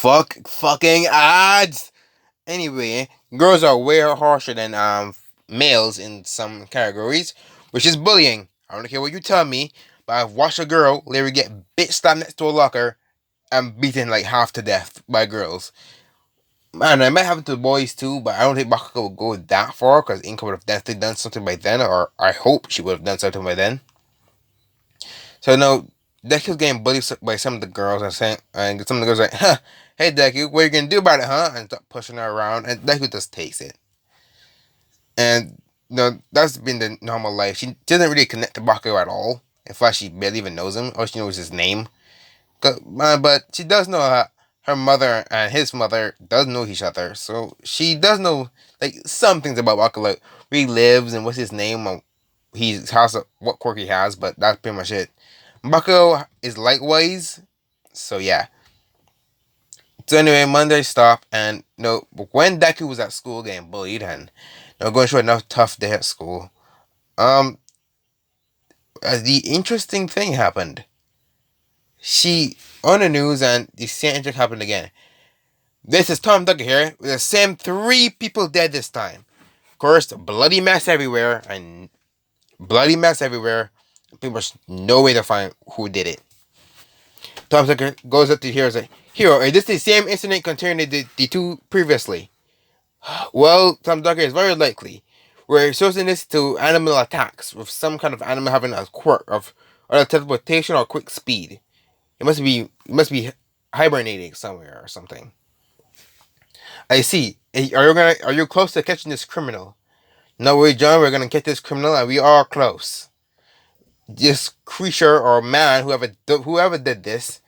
Fucking ads. Anyway, girls are way harsher than males in some categories, which is bullying. I don't care what you tell me, but I've watched a girl literally get bitch slapped next to a locker and beaten like half to death by girls. Man, it might happen to boys too, but I don't think Bakugo would go that far because Inka would have definitely done something by then, or I hope she would have done something by then. So no, Deku's getting bullied by some of the girls and saying, and some of the girls are like, huh, hey Deku, what are you gonna do about it, huh? And start pushing her around, and Deku just takes it. And that's been the normal life. She doesn't really connect to Bakugo at all. In fact, she barely even knows him, or she knows his name. But she does know her mother and his mother does know each other, so she does know like some things about Bakugo, like where he lives and what's his name, and what quirk he has. But that's pretty much it. Bakugo is likewise, so yeah. So anyway, Monday stopped, and when Deku was at school getting bullied and going through another tough day at school, um, the interesting thing happened. She on the news, and the same thing happened again. This is Tom Tucker here, with the same three people dead this time. Of course, bloody mess everywhere, and bloody mess everywhere. Pretty much no way to find who did it. Tom Tucker goes up to Hero and says, Hero, is this the same incident containing the two previously? Well, Tom Tucker is very likely. We're sourcing this to animal attacks, with some kind of animal having a quirk of either teleportation or quick speed. It must be hibernating somewhere or something. I see. Are you close to catching this criminal? No worry, John, we're gonna catch this criminal and we are close. This creature or man, whoever did this,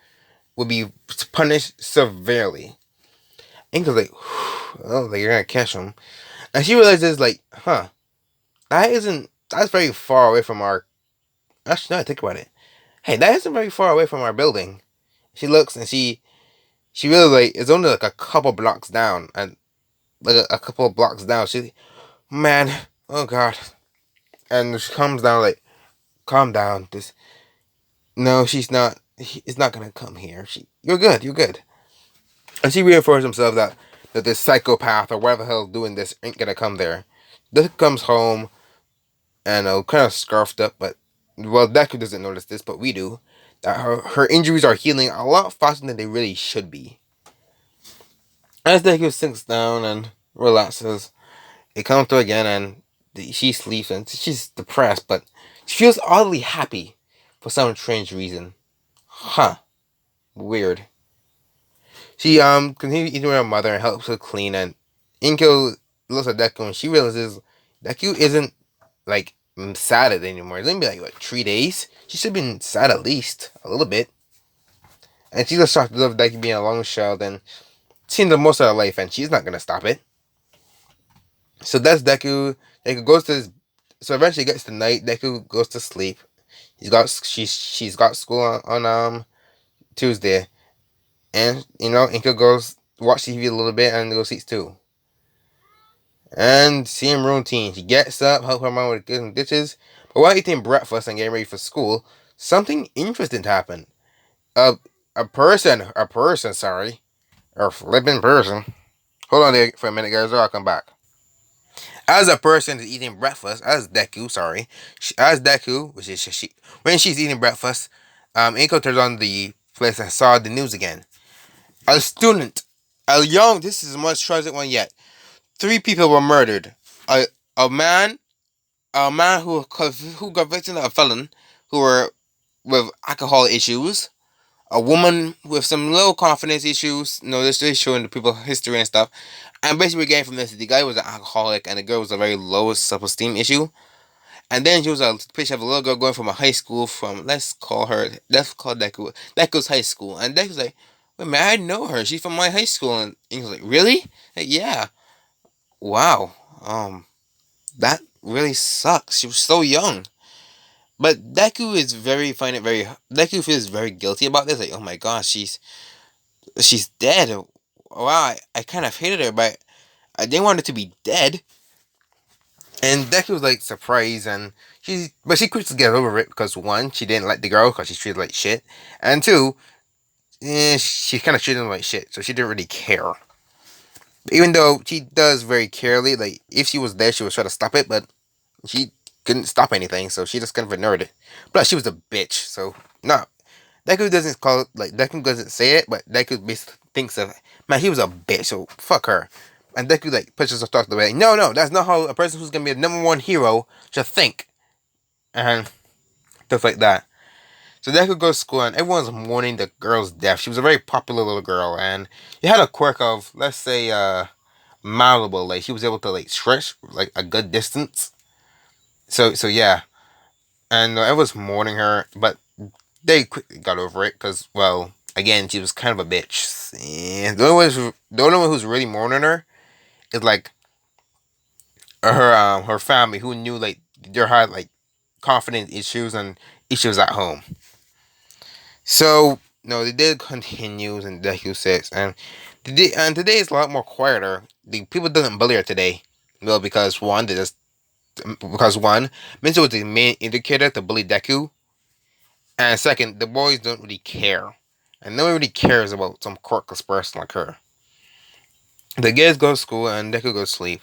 will be punished severely. Inka's like, oh, like you're gonna catch him. And she realizes, like, huh, that's very far away from our. Actually, now I think about it. Hey, that isn't very far away from our building. She looks and she really like it's only like a couple blocks down, and like a couple of blocks down. Man, oh god, and she comes down like, calm down. This no, she's not. It's not gonna come here. You're good. You're good. And she reinforces himself that this psychopath or whatever the hell doing this ain't gonna come there. This comes home and kind of scarfed up, but well, Deku doesn't notice this, but we do. That her injuries are healing a lot faster than they really should be. As Deku sinks down and relaxes, it comes to again, and she sleeps and she's depressed, but she feels oddly happy for some strange reason. Huh? Weird. She continues eating with her mother and helps her clean, and Inko looks at Deku and she realizes Deku isn't like sad anymore. It's gonna be like what 3 days. She should have been sad at least a little bit. And she's just shocked to love Deku being a long child and seeing the most of her life, and she's not gonna stop it. So that's Deku. Deku goes to his, so eventually gets to night. Deku goes to sleep. She's got school on Tuesday, and Inka goes watch TV a little bit and goes eat too. And same routine. She gets up, help her mom with getting dishes. But while eating breakfast and getting ready for school, something interesting happened. A sorry, a flipping person. Hold on there for a minute, guys, or I'll come back. As a person is eating breakfast, as Deku, sorry, as Deku, which is when she's eating breakfast, Inko turns on the place and saw the news again. A student, this is the most tragic one yet. 3 people were murdered. A a man, who got victim of a felon, who were with alcohol issues. A woman with some low confidence issues. This is showing the people history and stuff. And basically, getting from this, the guy was an alcoholic, and the girl was a very low self-esteem issue. And then she was a picture of a little girl going from a high school from let's call Deku. Deku's high school, and Deku's like, wait man, I know her. She's from my high school, and he was like, really? Like, yeah. Wow. That really sucks. She was so young. But Deku feels very guilty about this. Like, oh my gosh, she's dead. Wow, I kind of hated her, but I didn't want her to be dead. And Deku was like surprised, and she quickly get over it because one, she didn't like the girl because she treated like shit, and two, she kind of treated him like shit, so she didn't really care. Even though she does very carefully, like if she was there, she would try to stop it, but she couldn't stop anything, so she just kind of ignored it. Plus, she was a bitch, so no. Deku doesn't call it, like Deku doesn't say it, but Deku basically thinks of, man, he was a bitch, so fuck her. And Deku like pushes her thoughts away. No, no, that's not how a person who's gonna be a number one hero should think, and stuff like that. So Deku goes to school, and everyone's mourning the girl's death. She was a very popular little girl, and she had a quirk of, let's say, malleable. Like she was able to like stretch like a good distance. So yeah, and everyone's mourning her, but they quickly got over it because, well, again, she was kind of a bitch. And the only one who's really mourning her is like her family, who knew like they had like confidence issues and issues at home. So no, the day continues and Deku says, and today is a lot more quieter. The people doesn't bully her today. Well, because one, they just because one, Minzo was the main indicator to bully Deku, and second, the boys don't really care, and no one really cares about some quirkless person like her. The kids go to school and Deku goes to sleep,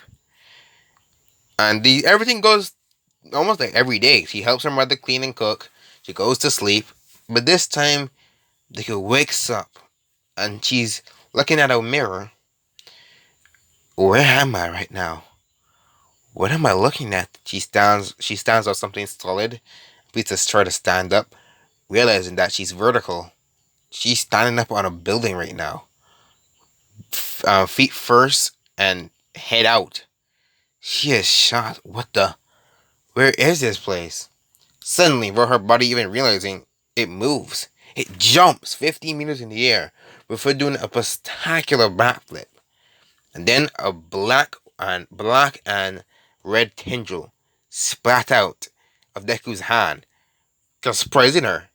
and the everything goes almost like every day. She helps her mother clean and cook. She goes to sleep, but this time Deku wakes up and she's looking at a mirror. Where am I right now? What am I looking at? She stands on something solid. Beats try to stand up, realizing that she's vertical. She's standing up on a building right now. Feet first and head out. She is shocked. What the? Where is this place? Suddenly, without her body even realizing, it moves. It jumps 50 meters in the air before doing a spectacular backflip. And then a black and red tendril splat out of Deku's hand, just surprising her.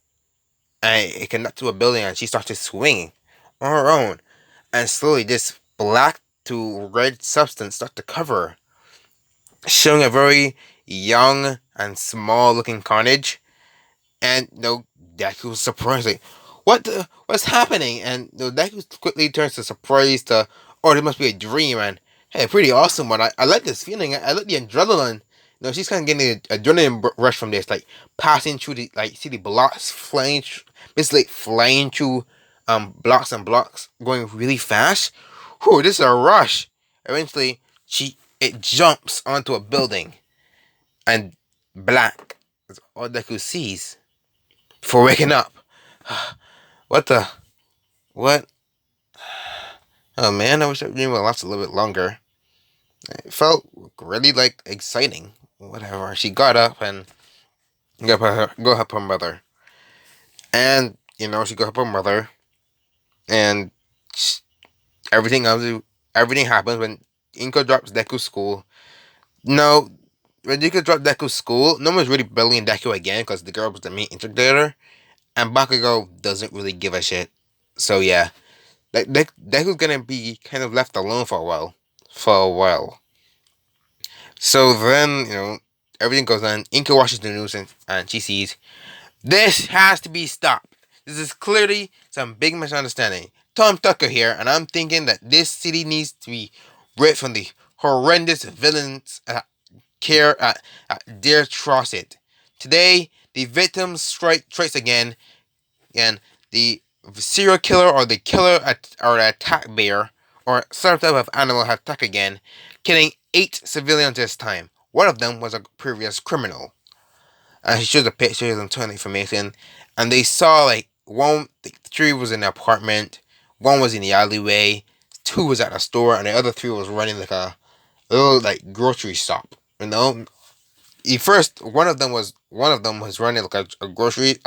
And it connected to a building and she started swinging on her own. And slowly this black to red substance started to cover her, showing a very young and small looking carnage. And Deku was surprised, like, what's happening? And Deku quickly turns to surprise to, oh, this must be a dream. And hey, pretty awesome one. I like this feeling. I like the adrenaline. She's kind of getting an adrenaline rush from this, like passing through the, like, see the blocks flying, basically flying through blocks and blocks, going really fast. Whew, this is a rush. Eventually, it jumps onto a building, and black is all Deku sees for waking up. What the? What? Oh man, I wish that dream would last a little bit longer. It felt really like exciting. Whatever. She got up and go help her mother, and she go help her mother, and sh everything else. Everything happens when Inko drops Deku's school. No, when Inko dropped Deku's school, no one's really bullying Deku again because the girl was the main integrator, and Bakugo doesn't really give a shit. So yeah, Deku's gonna be kind of left alone for a while. For a while. So then, everything goes on. Inka watches the news and she sees this has to be stopped. This is clearly some big misunderstanding. Tom Tucker here, and I'm thinking that this city needs to be rid from the horrendous villains care dare cross it. Today, the victims strikes again, and the serial killer or the killer or the attack bear or some type of animal have attacked again, killing 8 civilians this time. One of them was a previous criminal. And he shows the pictures and ton of information. And they saw like three was in the apartment, one was in the alleyway, two was at the store, and the other three was running like a little like grocery shop. The first one of them was running like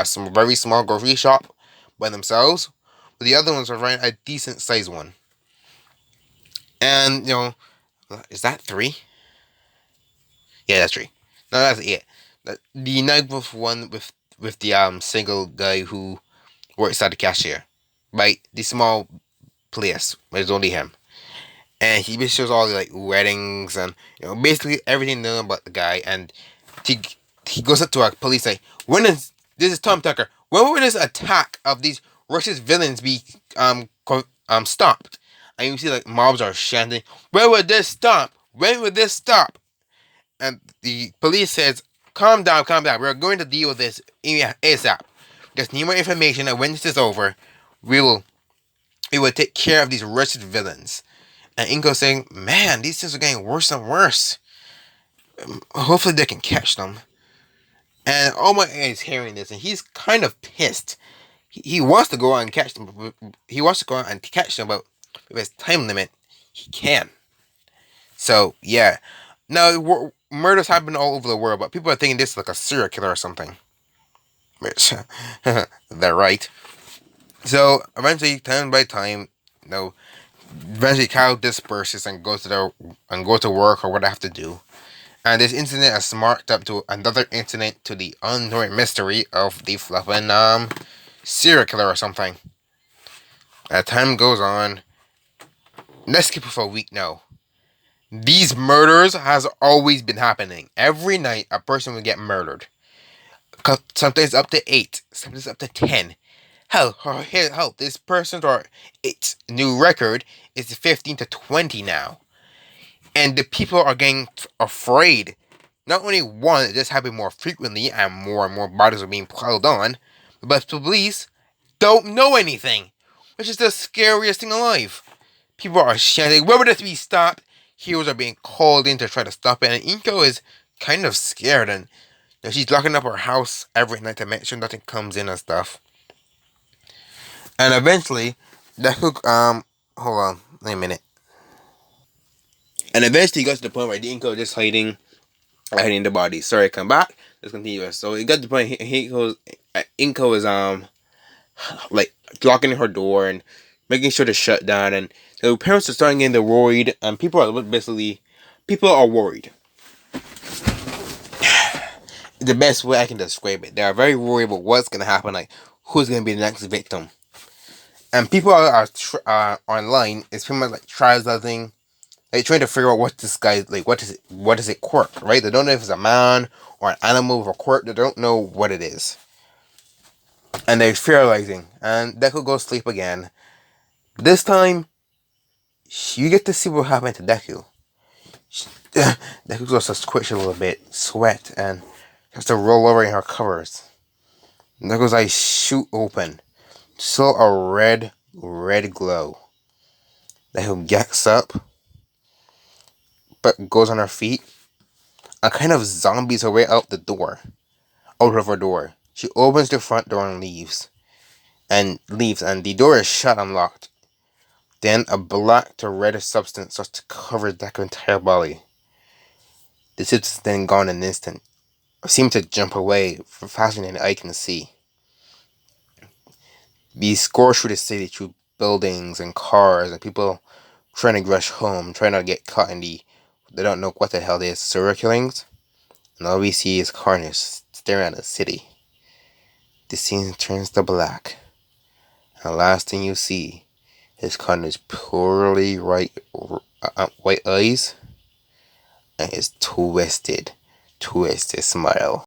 some very small grocery shop by themselves, but the other ones were running a decent sized one. And is that three? Yeah, that's three. No, that's it. The night with one with the single guy who works at the cashier, right? The small place where it's only him, and he just shows all the like weddings and basically everything known about the guy. And he goes up to our police like, when is this is Tom Tucker? When will this attack of these Russia's villains be stopped, and you see like mobs are chanting, "When will this stop? When will this stop?" And the police says, "Calm down, calm down. We're going to deal with this ASAP. Just need more information, and when this is over, we will we will take care of these wretched villains." And Inko saying, "Man, these things are getting worse and worse. Hopefully they can catch them." And Oma is hearing this, and he's kind of pissed. He wants to go out and catch them. He wants to go out and catch them, but with his time limit, he can. So yeah, now murders happen all over the world, but people are thinking this is like a serial killer or something. Which they're right. So eventually, time by time, eventually Kyle disperses and goes to work or what I have to do. And this incident has marked up to another incident to the unknown mystery of the fluffin' serial killer or something. As time goes on, let's skip it for a week now. These murders has always been happening. Every night, a person will get murdered. Sometimes up to 8, sometimes up to 10. Hell, this person's or its new record is 15 to 20 now. And the people are getting afraid. Not only one, this happening more frequently and more bodies are being piled on, but the police don't know anything, which is the scariest thing alive. People are chanting, "Where would this be stopped?" Heroes are being called in to try to stop it, and Inko is kind of scared, and she's locking up her house every night to make sure nothing comes in and stuff. And eventually, hold on, wait a minute. And eventually, he got to the point where Inko is just hiding the body. Sorry, come back. Let's continue. So it got to the point Inko is like locking her door and making sure to shut down, and the parents are starting getting worried, and people are worried. The best way I can describe it, they are very worried about what's gonna happen, like who's gonna be the next victim, and people are online. It's pretty much like translating, like trying to figure out what this guy like. What is it quirk? Right? They don't know if it's a man or an animal with a quirk. They don't know what it is, and they're theorizing. And Deku goes to sleep again. This time, you get to see what happened to Deku. Deku goes to squish a little bit, sweat, and has to roll over in her covers. Deku's eyes shoot open. Still a red glow. Deku gets up, but goes on her feet, and kind of zombies her way out of her door. She opens the front door and leaves, and the door is shut and locked. Then a black to reddish substance starts to cover Deku's entire body. The substance is then gone in an instant. Seem to jump away faster than the eye can see. These scores through the city, through buildings and cars, and people trying to rush home, trying not to get caught in they don't know what the hell they is, serial killings. And all we see is carnage staring at the city. The scene turns to black. And the last thing you see is Carnage poorly white eyes and his twisted smile.